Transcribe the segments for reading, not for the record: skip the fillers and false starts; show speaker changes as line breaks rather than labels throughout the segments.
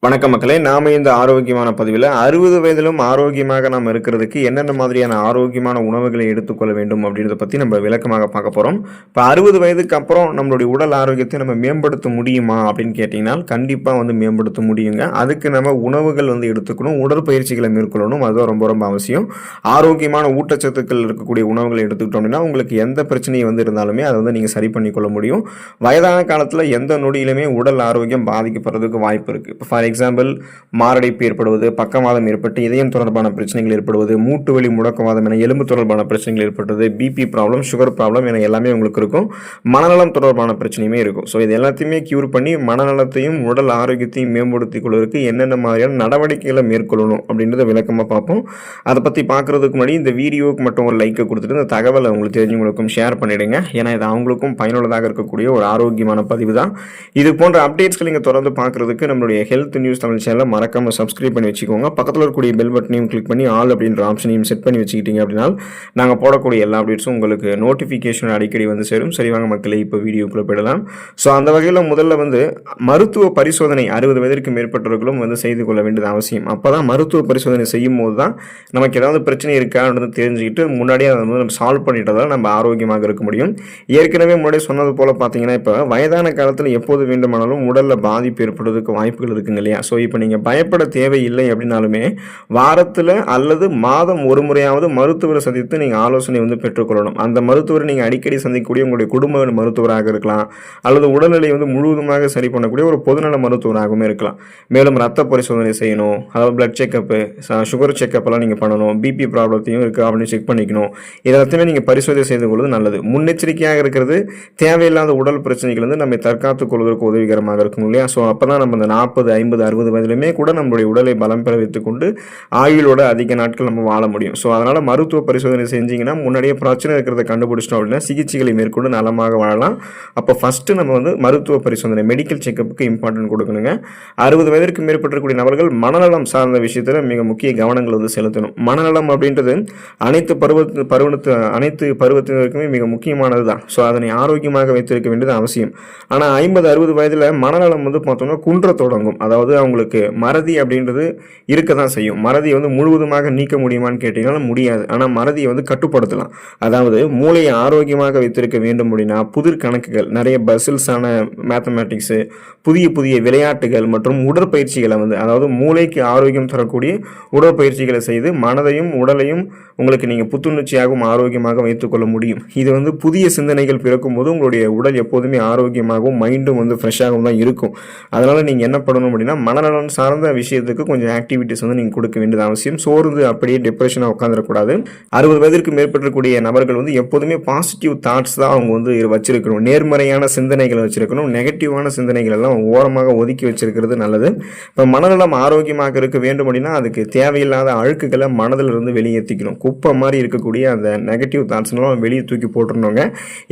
வணக்கம் மக்களே, நாம இந்த ஆரோக்கியமான பதிவில் 60 வயதிலும் ஆரோக்கியமாக நாம் இருக்கிறதுக்கு என்னென்ன மாதிரியான ஆரோக்கியமான உணவுகளை எடுத்துக்கொள்ள வேண்டும் அப்படின்றத பற்றி நம்ம விளக்கமாக பார்க்க போகிறோம். இப்போ 60 வயதுக்கு அப்புறம் நம்மளுடைய உடல் ஆரோக்கியத்தை நம்ம மேம்படுத்த முடியுமா அப்படின்னு கேட்டிங்கன்னா கண்டிப்பாக மேம்படுத்த முடியுங்க. அதுக்கு நம்ம உணவுகள் எடுத்துக்கணும், உடற்பயிற்சிகளை மேற்கொள்ளணும். அதுதான் ரொம்ப ரொம்ப அவசியம். ஆரோக்கியமான ஊட்டச்சத்துக்கள் இருக்கக்கூடிய உணவுகளை எடுத்துக்கிட்டோம் அப்படின்னா உங்களுக்கு எந்த பிரச்சனையும் இருந்தாலுமே அதை நீங்கள் சரி பண்ணிக்கொள்ள முடியும். வயதான காலத்தில் எந்த நொடியிலுமே உடல் ஆரோக்கியம் பாதிக்கப்படுறதுக்கு வாய்ப்பு இருக்குது. இப்போ ஃபார் எக்ஸாம்பிள் மாரடைப்பு ஏற்படுவது, பக்கவாதம் ஏற்பட்டு இதயம் தொடர்பான பிரச்சனைகள் ஏற்படுவது, மூட்டு வலி முடக்கவாதம் என எலும்பு தொடர்பான பிரச்சனைகள் ஏற்படுறது, பிபி ப்ராப்ளம், சுகர் ப்ராப்ளம் என எல்லாமே உங்களுக்கு இருக்கும். மனநலம் தொடர்பான பிரச்சனையுமே இருக்கும். ஸோ இது எல்லாத்தையுமே கியூர் பண்ணி மனநலத்தையும் உடல் ஆரோக்கியத்தையும் மேம்படுத்திக் கொள்வதற்கு என்னென்ன மாதிரியான நடவடிக்கைகளை மேற்கொள்ளணும் அப்படின்றத விளக்கமாக பார்ப்போம். அதை பற்றி பார்க்குறதுக்கு முன்னாடி இந்த வீடியோவுக்கு மட்டும் ஒரு லைக்கை கொடுத்துட்டு இந்த தகவலை உங்களுக்கு தெரிஞ்சவங்களுக்கும் ஷேர் பண்ணிவிடுங்க. ஏன்னா இது அவங்களுக்கும் பயனுள்ளதாக இருக்கக்கூடிய ஒரு ஆரோக்கியமான பதிவு தான். இது போன்ற அப்டேட்ஸ்கள் நீங்கள் தொடர்ந்து பார்க்குறதுக்கு நம்மளுடைய ஹெல்த் நியூஸ் தமிழ் சேனலை மறக்காம சப்ஸ்கிரைப் பண்ணி வச்சுக்கோங்க. பக்கத்தில் இருக்கக்கூடிய பெல் பட்டனையும் கிளிக் பண்ணி ஆல் அப்படின்ற ஆப்ஷனையும் செட் பண்ணி வச்சுக்கிட்டீங்க அப்படின்னா நாங்கள் போடக்கூடிய எல்லா அப்டேட்ஸும் உங்களுக்கு நோட்டிஃபிகேஷன் அடிக்கடி சேரும். சரிவாங்க மக்களே, இப்போ வீடியோக்குள்ள போயிடலாம். ஸோ அந்த வகையில் முதல்ல மருத்துவ பரிசோதனை 60 வயதிற்கு மேற்பட்டவர்களும் செய்து கொள்ள வேண்டியது அவசியம். அப்போ தான் மருத்துவ பரிசோதனை செய்யும் போது தான் நமக்கு ஏதாவது பிரச்சனை இருக்கான்னு தெரிஞ்சுக்கிட்டு முன்னாடியே அதை நம்ம சால்வ் பண்ணிட்டதால் நம்ம ஆரோக்கியமாக இருக்க முடியும். ஏற்கனவே முன்னாடி சொன்னது போல் பார்த்தீங்கன்னா இப்போ வயதான காலத்தில் எப்போது வேண்டுமானாலும் உடலில் பாதிப்பு ஏற்படுவதற்கு வாய்ப்புகள் இருக்குங்க இல்லையா? ஸோ இப்போ நீங்கள் பயப்பட தேவையில்லை அப்படின்னாலுமே வாரத்தில் அல்லது மாதம் ஒரு முறையாவது மருத்துவரை சந்தித்து நீங்கள் ஆலோசனை பெற்றுக்கொள்ளணும். அந்த மருத்துவரை நீங்கள் அடிக்கடி சந்திக்கக்கூடிய உங்களுடைய குடும்ப மருத்துவராக இருக்கலாம், அல்லது உடல்நிலை முழுவதுமாக சரி பண்ணக்கூடிய ஒரு பொதுநல மருத்துவராகவும் இருக்கலாம். மேலும் ரத்த பரிசோதனை செய்யணும், அதாவது பிளட் செக்கப்பு, சுகர் செக்கப்லாம் நீங்கள் பண்ணணும். பிபி ப்ராப்ளத்தையும் இருக்குது அப்படின்னு செக் பண்ணிக்கணும். இதெல்லாத்தையுமே நீங்கள் பரிசோதனை செய்து கொள்வது நல்லது. முன்னெச்சரிக்கையாக இருக்கிறது தேவையில்லாத உடல் பிரச்சனைகள் நம்ம தற்காத்துக் கொள்வதற்கு உதவிகரமாக இருக்கும் இல்லையா? ஸோ அப்போ தான் நம்ம இந்த 40, 50, 60 வயதிலுமே கூட நம்மளுடைய உடலை பலம் பெற வைத்துக் கொண்டு ஆயுளோட அதிக நாட்கள் நம்ம வாழ முடியும். ஸோ அதனால் மருத்துவ பரிசோதனை செஞ்சீங்கன்னா முன்னாடியே பிரச்சனை இருக்கிறத கண்டுபிடிச்சிட்டோம் அப்படின்னா சிகிச்சைகளை மேற்கொண்டு நலமாக வாழலாம். அப்போ ஃபஸ்ட்டு நம்ம மருத்துவ பரிசோதனை மெடிக்கல் செக்கப்புக்கு இம்பார்ட்டன்ட் கொடுக்கணுங்க. 60 வயதிற்கு மேற்பட்டிருக்கக்கூடிய நபர்கள் மனநலம் சார்ந்த விஷயத்தில் மிக முக்கிய கவனங்கள் செலுத்தணும். மனநலம் அப்படின்றது அனைத்து பருவத்தினருக்குமே மிக முக்கியமானது தான். ஸோ அதனை ஆரோக்கியமாக வைத்திருக்க வேண்டியது அவசியம். ஆனால் 50, 60 வயதில் மனநலம் பார்த்தோம்னா குன்ற தொடங்கும். அதாவது அவங்களுக்கு மறதி அப்படின்றது இருக்க தான் செய்யும். மறதியை முழுவதுமாக நீக்க முடியுமான்னு கேட்டீங்கன்னா முடியாது. ஆனால் மறதியை கட்டுப்படுத்தலாம். அதாவது மூளையை ஆரோக்கியமாக வைத்திருக்க வேண்டும் அப்படின்னா புதிர் கணக்குகள், நிறைய பசில்ஸான மேத்தமேட்டிக்ஸு, புதிய புதிய விளையாட்டுகள் மற்றும் உடற்பயிற்சிகளை அதாவது மூளைக்கு ஆரோக்கியம் தரக்கூடிய உடற்பயிற்சிகளை செய்து மனதையும் உடலையும் உங்களுக்கு நீங்கள் புத்துணர்ச்சியாகவும் ஆரோக்கியமாக வைத்துக்கொள்ள முடியும். இது புதிய சிந்தனைகள் பிறக்கும் போது உங்களுடைய உடல் எப்போதுமே ஆரோக்கியமாகவும் மைண்டும் ஃப்ரெஷ்ஷாகவும் தான் இருக்கும். அதனால் நீங்கள் என்ன பண்ணணும் அப்படின்னா மனநலன் சார்ந்த விஷயத்துக்கு கொஞ்சம் ஆக்டிவிட்டிஸ் நீங்கள் கொடுக்க வேண்டியது அவசியம். சோர்ந்து அப்படியே டிப்ரெஷனாக உட்காந்துடக்கூடாது. 60 வயதிற்கு மேற்பட்டிருக்கக்கூடிய நபர்கள் எப்போதுமே பாசிட்டிவ் தாட்ஸ் தான் அவங்க வச்சிருக்கணும். நேர்மறையான சிந்தனைகளை வச்சிருக்கணும். நெகட்டிவான சிந்தனைகள் எல்லாம் ஓரமாக ஒதுக்கி வச்சிருக்கிறது நல்லது. இப்போ மனநலம் ஆரோக்கியமாக இருக்க வேண்டும் அப்படின்னா அதுக்கு தேவையில்லாத அழுக்குகளை மனதில் இருந்து வெளியேற்றிக்கணும். குப்பை மாதிரி இருக்கக்கூடிய அந்த நெகட்டிவ் தாட்ஸ்லாம் வெளியே தூக்கி போட்டுருந்தோங்க.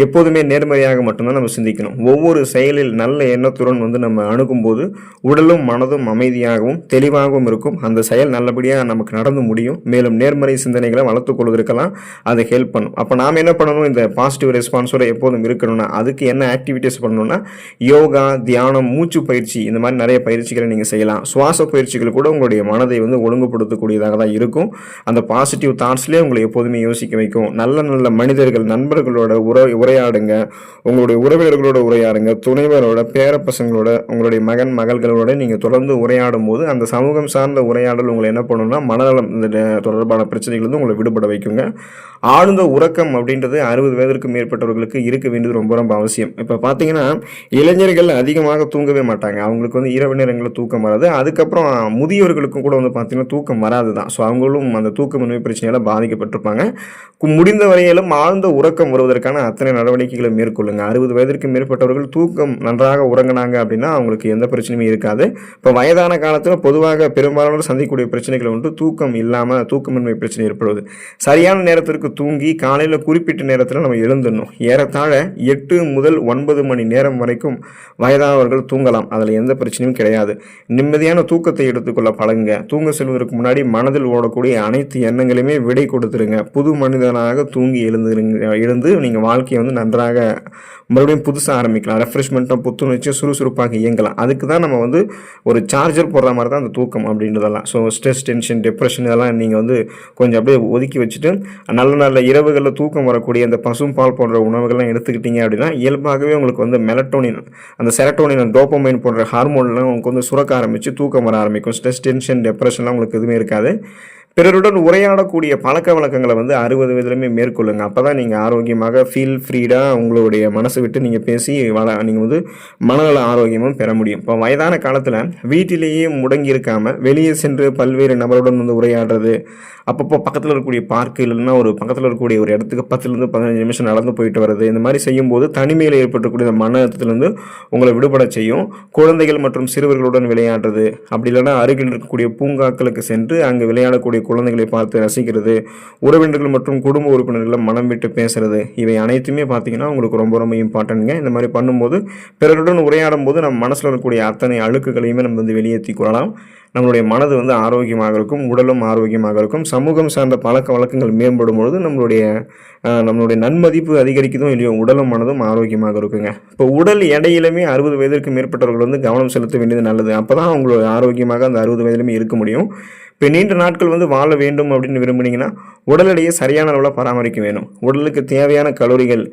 எப்போதுமே நேர்மறையாக மட்டும்தான் நம்ம சிந்திக்கணும். ஒவ்வொரு செயலில் நல்ல எண்ணத்துடன் நம்ம அணுகும் போது உடலும் மனதும் அமைதியாகவும் தெளிவாகவும் இருக்கும். அந்த செயல் நல்லபடியாக நமக்கு நடந்து முடியும். மேலும் நேர்மறை சிந்தனைகளை வளர்த்துக் கொள்வதற்கெல்லாம் அது ஹெல்ப் பண்ணும். அப்போ நாம் என்ன பண்ணணும்? இந்த பாசிட்டிவ் ரெஸ்பான்ஸோட எப்போதும் இருக்கணும்னா அதுக்கு என்ன ஆக்டிவிட்டிஸ் பண்ணணும்னா யோகா, தியானம், மூச்சு பயிற்சி, இந்த மாதிரி நிறைய பயிற்சிகளை நீங்கள் செய்யலாம். சுவாச பயிற்சிகள் கூட உங்களுடைய மனதை ஒழுங்குபடுத்தக்கூடியதாக தான் இருக்கும். அந்த பாசிட்டிவ் தாட்ஸ்லேயே உங்களை எப்போதுமே யோசிக்க வைக்கும். நல்ல நல்ல மனிதர்கள், நண்பர்களோட உரையாடுங்க, உங்களுடைய உறவினர்களோட உரையாடுங்க, துணைவரோட, பேரப்பசங்களோட, உங்களுடைய மகன் மகள்களோட நீங்கள் தொடர்ந்து உரையாடும் போது அந்த சமூகம் சார்ந்த உரையாடல் உங்களை என்ன பண்ணணும்னா மனநலம் தொடர்பான பிரச்சனைகள் உங்களை விடுபட வைக்குங்க. ஆழ்ந்த உறக்கம் அப்படின்றது 60 வயதிற்கு மேற்பட்டவர்களுக்கு இருக்க வேண்டியது ரொம்ப ரொம்ப அவசியம். இப்போ பார்த்தீங்கன்னா இளைஞர்கள் அதிகமாக தூங்கவே மாட்டாங்க. அவங்களுக்கு இரவு நேரங்களில் தூக்கம் வராது. அதுக்கப்புறம் முதியவர்களுக்கும் கூட பார்த்தீங்கன்னா தூக்கம் வராது தான். ஸோ அவங்களும் அந்த தூக்கமின்மை பிரச்சனையால் பாதிக்கப்பட்டிருப்பாங்க. முடிந்த வரையிலும் ஆழ்ந்த உறக்கம் வருவதற்கான அத்தனை நடவடிக்கைகளை மேற்கொள்ளுங்க. 60 வயதிற்கு மேற்பட்டவர்கள் தூக்கம் நன்றாக உறங்கினாங்க அப்படின்னா அவங்களுக்கு எந்த பிரச்சனையும் இருக்காது. இப்போ வயதான காலத்தில் பொதுவாக பெரும்பாலான சந்திக்கக்கூடிய பிரச்சனைகள் தூக்கம் இல்லாமல் தூக்கமின்மை பிரச்சனை ஏற்படுவது. சரியான நேரத்திற்கு தூங்கி காலையில் குறிப்பிட்ட நேரத்தில் நம்ம எழுந்துடணும். ஏறத்தாழ 8 முதல் 9 மணி நேரம் வரைக்கும் வயதானவர்கள் தூங்கலாம். அதில் எந்த பிரச்சனையும் கிடையாது. நிம்மதியான தூக்கத்தை எடுத்துக்கொள்ள பழகுங்க. தூங்க செல்வதற்கு முன்னாடி மனதில் ஓடக்கூடிய அனைத்து எண்ணங்களையுமே விடை கொடுத்துருங்க. புது மனிதனாக தூங்கி எழுந்து நீங்கள் வாழ்க்கையை நன்றாக மறுபடியும் புதுசாக ஆரம்பிக்கலாம். ரெஃப்ரெஷ்மெண்ட்டாக புத்துணர்ச்சியாக சுறுசுறுப்பாக இயங்கலாம். அதுக்கு தான் நம்ம ஒரு சார்ஜர் போடுற மாதிரி தான் அந்த தூக்கம் அப்படின்றதெல்லாம். ஸோ ஸ்ட்ரெஸ், டென்ஷன், டிப்ரெஷன் இதெல்லாம் நீங்கள் வந்து கொஞ்சம் அப்படியே ஒதுக்கி வச்சுட்டு நல்ல நல்ல இரவுகளில் தூக்கம் வரக்கூடிய அந்த பசும்பால் போன்ற உணவுகள்லாம் எடுத்துக்கிட்டீங்க அப்படின்னா இயல்பாகவே உங்களுக்கு வந்து மெலட்டோனின், அந்த செரட்டோனின், டோபமைன் போன்ற ஹார்மோன்லாம் உங்களுக்கு வந்து சுரக்க ஆரம்பித்து தூக்கம் வர ஆரம்பிக்கும். ஸ்ட்ரெஸ், டென்ஷன், டிப்ரெஷன்லாம் உங்களுக்கு எதுவுமே இருக்காது. பிறருடன் உரையாடக்கூடிய பழக்க வழக்கங்களை வந்து 60 வயதுலையுமே மேற்கொள்ளுங்க. அப்போ தான் நீங்கள் ஆரோக்கியமாக ஃபீல் ஃப்ரீடாக உங்களுடைய மனசை விட்டு நீங்கள் பேசி நீங்கள் வந்து மனநல ஆரோக்கியமும் பெற முடியும். இப்போ வயதான காலத்தில் வீட்டிலேயே முடங்கி இருக்காமல் வெளியே சென்று பல்வேறு நபருடன் வந்து உரையாடுறது, அப்பப்போ பக்கத்தில் இருக்கக்கூடிய பார்க்கு இல்லைன்னா ஒரு பக்கத்தில் இருக்கக்கூடிய ஒரு இடத்துக்கு 10லேருந்து 15 நிமிஷம் நடந்து போயிட்டு வர்றது, இந்த மாதிரி செய்யும்போது தனிமையில் ஏற்பட்டக்கூடிய இந்த மன அழுத்தத்திலேருந்து உங்களை விடுபட செய்யும். குழந்தைகள் மற்றும் சிறுவர்களுடன் விளையாடுறது, அப்படி இல்லைன்னா அருகில் இருக்கக்கூடிய பூங்காக்களுக்கு சென்று அங்கே விளையாடக்கூடிய குழந்தைகளை பார்த்து ரசிக்கிறது, உறவினர்கள் மற்றும் குடும்ப உறுப்பினர்களை மனம் விட்டு பேசுறது, இவை அனைத்துமே பார்த்தீங்கன்னா உங்களுக்கு ரொம்ப ரொம்ப இம்பார்ட்டன்ட்ங்க. இந்த மாதிரி பண்ணும்போது பிறருடன் உரையாடும் போது நம்ம மனசில் இருக்கக்கூடிய அத்தனை அழுக்குகளையுமே நம்ம வந்து வெளியேற்றி கொள்ளலாம். நம்மளுடைய மனது வந்து ஆரோக்கியமாக இருக்கும், உடலும் ஆரோக்கியமாக இருக்கும். சமூகம் சார்ந்த பழக்க வழக்கங்கள் மேம்படும் பொழுது நம்மளுடைய நன்மதிப்பு அதிகரிக்குதும் இல்லையோ, உடலும் மனதும் ஆரோக்கியமாக இருக்குங்க. இப்போ உடல் எடையிலுமே 60 வயதிற்கு மேற்பட்டவர்கள் வந்து கவனம் செலுத்த வேண்டியது நல்லது. அப்போ தான் அவங்களோட ஆரோக்கியமாக அந்த 60 வயதிலுமே இருக்க முடியும். இப்போ நீண்ட நாட்கள் வந்து வாழ வேண்டும் அப்படின்னு விரும்புனீங்கன்னா உடல் எடையை சரியான அளவில் பராமரிக்க வேணும். உடலுக்கு தேவையான கலோரிகள்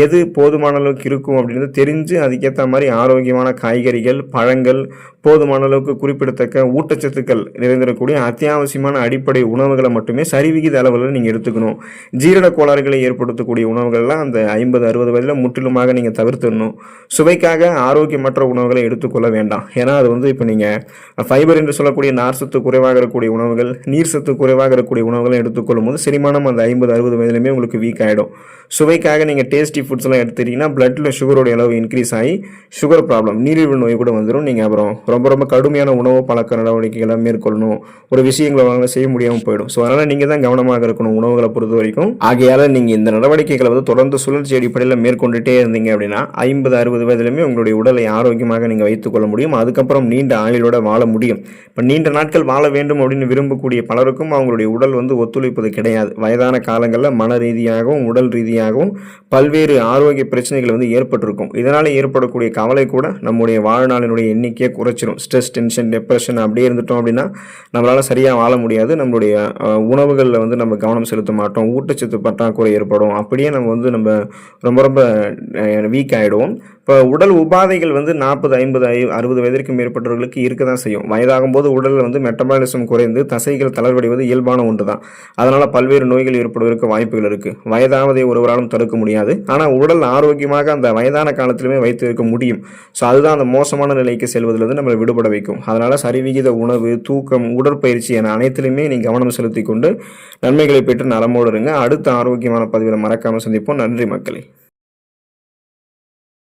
எது போதுமான அளவுக்கு இருக்கும் அப்படின்னு தெரிஞ்சு அதுக்கேற்ற மாதிரி ஆரோக்கியமான காய்கறிகள், பழங்கள், போதுமான அளவுக்கு குறிப்பிடத்தக்க ஊட்டச்சத்துக்கள் நிறைந்திருக்கக்கூடிய அத்தியாவசியமான அடிப்படை உணவுகளை மட்டுமே சரிவிகித அளவில் நீங்கள் எடுத்துக்கணும். ஜீரண கோளாறுகளை ஏற்படுத்தக்கூடிய உணவுகள்லாம் அந்த 50-60 வயதில் முற்றிலுமாக நீங்கள் தவிர்த்துடணும். சுவைக்காக ஆரோக்கியமற்ற உணவுகளை எடுத்துக்கொள்ள வேண்டாம். ஏன்னா அது வந்து இப்போ நீங்கள் ஃபைபர் என்று சொல்லக்கூடிய நார்சத்து குறைவாக இருக்கக்கூடிய உணவுகள், நீர் சத்து குறைவாக இருக்கக்கூடிய உணவுகளை எடுத்துக்கொள்ளும் போது செரிமானம் அந்த 50-60 வயதிலுமே உங்களுக்கு வீக் ஆகிடும். சுவைக்காக நீங்கள் டேஸ்டி ஃபுட்ஸ்லாம் எடுத்துட்டீங்கன்னா பிளட்டில் சுகரோடைய அளவு இன்க்ரீஸ் ஆகி சுகர் ப்ராப்ளம், நீரிழிவு நோய் கூட வந்துடும். நீங்கள் அப்புறம் ரொம்ப ரொம்ப கடுமையான உணவு பழக்க நடவடிக்கைகளை மேற்கொள்ளணும், ஒரு விஷயங்களை வாங்க செய்ய முடியாமல் போயிடும். ஸோ அதனால் நீங்கள் தான் கவனமாக இருக்கணும் உணவுகளை பொறுத்த வரைக்கும். ஆகையால் நீங்கள் இந்த நடவடிக்கைகளை வந்து தொடர்ந்து சுழற்சி அடிப்படையில் மேற்கொண்டுட்டே இருந்தீங்க அப்படின்னா 50-60 வயதிலுமே உங்களுடைய உடலை ஆரோக்கியமாக நீங்கள் வைத்துக்கொள்ள முடியும். அதுக்கப்புறம் நீண்ட ஆயுளோட வாழ முடியும். இப்போ நீண்ட நாட்கள் வாழ வேண்டும் அப்படின்னு விரும்பக்கூடிய பலருக்கும் அவங்களுடைய உடல் வந்து ஒத்துழைப்பது கிடையாது. வயதான காலங்களில் மன ரீதியாகவும் உடல் ரீதியாகவும் பல்வேறு ஆரோக்கிய பிரச்சனைகள் வந்து ஏற்பட்டிருக்கும். இதனால் ஏற்படக்கூடிய கவலை கூட நம்முடைய வாழ்நாளினுடைய எண்ணிக்கையை குறைச்சிடும். ஸ்ட்ரெஸ், டென்ஷன், டிப்ரெஷன் அப்படியே இருந்துட்டோம் அப்படின்னா நம்மளால் சரியாக வாழ முடியாது. நம்மளுடைய உணவுகளில் வந்து நம்ம கவனம் செலுத்த மாட்டோம், ஊட்டச்சத்து பற்றாக்குறை ஏற்படும். அப்படியே நம்ம ரொம்ப ரொம்ப வீக் ஆகிடுவோம். இப்போ உடல் உபாதைகள் வந்து 40, 50, 60 வயதிற்கு மேற்பட்டவர்களுக்கு இருக்க தான் செய்யும். வயதாகும் போது உடலில் வந்து மெட்டபாலிசம் குறைந்து தசைகள் தளர்வடைவது இயல்பான ஒன்று தான். அதனால் பல்வேறு நோய்கள் ஏற்படுவதற்கு வாய்ப்புகள் இருக்குது. வயதாவதை ஒருவராலும் தடுக்க முடியாது. ஆனால் உடல் ஆரோக்கியமாக அந்த வயதான காலத்திலுமே வைத்து இருக்க முடியும். ஸோ அதுதான் அந்த மோசமான நிலைக்கு செல்வதிலிருந்து நம்மளை விடுபட வைக்கும். அதனால் சரிவிகித உணவு, தூக்கம், உடற்பயிற்சி என அனைத்திலுமே நீங்கள் கவனம் செலுத்தி கொண்டு நன்மைகளை பெற்று நலமோடு இருங்க. அடுத்த ஆரோக்கியமான பதிவில் மறக்காமல் சந்திப்போம். நன்றி மக்களே.